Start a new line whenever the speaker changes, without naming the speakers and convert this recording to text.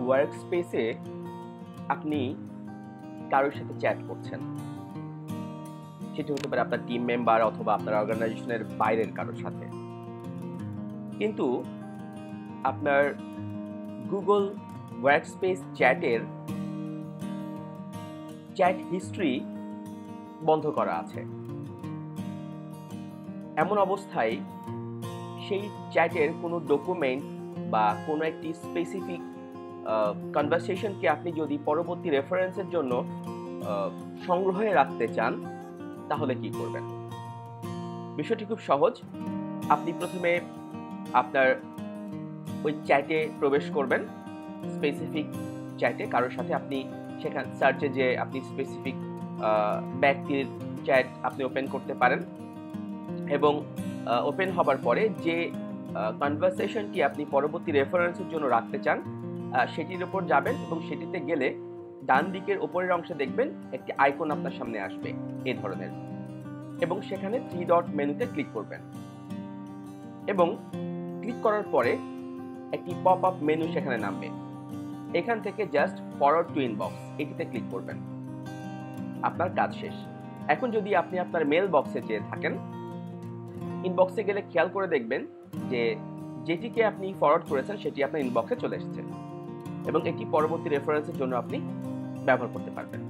Work স্পেসে আপনি কারোর সাথে চ্যাট করছেন, সেটি হতে পারে আপনার টিম মেম্বার অথবা আপনার অর্গানাইজেশনের বাইরের কারোর সাথে, কিন্তু আপনার গুগল ওয়ার্কস্পেস চ্যাটের চ্যাট হিস্ট্রি বন্ধ করা আছে। এমন অবস্থায় সেই চ্যাটের কোনো ডকুমেন্ট বা কোনো একটি স্পেসিফিক কনভারসেশনকে আপনি যদি পরবর্তী রেফারেন্সের জন্য সংগ্রহে রাখতে চান, তাহলে কি করবেন? বিষয়টি খুব সহজ। আপনি প্রথমে আপনার ওই চ্যাটে প্রবেশ করবেন, স্পেসিফিক চ্যাটে কারোর সাথে আপনি সেখানে সার্চে যে আপনি স্পেসিফিক ব্যক্তির চ্যাট আপনি ওপেন করতে পারেন এবং ওপেন হবার পরে যে কনভারসেশনটি আপনি পরবর্তী রেফারেন্সের জন্য রাখতে চান সেটির উপর যাবেন এবং সেটিতে গেলে ডান দিকের উপরের অংশে দেখবেন একটি আইকন আপনার সামনে আসবে এই ধরনের, এবং সেখানে 3 ডট মেনুতে ক্লিক করবেন এবং ক্লিক করার পরে একটি পপ আপ মেনু সেখানে নামবে। এখান থেকে জাস্ট ফরওয়ার্ড টু ইনবক্স এটিতে ক্লিক করবেন, আপনার কাজ শেষ। এখন যদি আপনি আপনার মেল বক্সে যেয়ে থাকেন, ইনবক্সে গেলে খেয়াল করে দেখবেন যে যেটিকে আপনি ফরওয়ার্ড করেছেন সেটি আপনার ইনবক্সে চলে এসেছে এবং এটি পরবর্তী রেফারেন্সের জন্য আপনি ব্যবহার করতে পারবেন।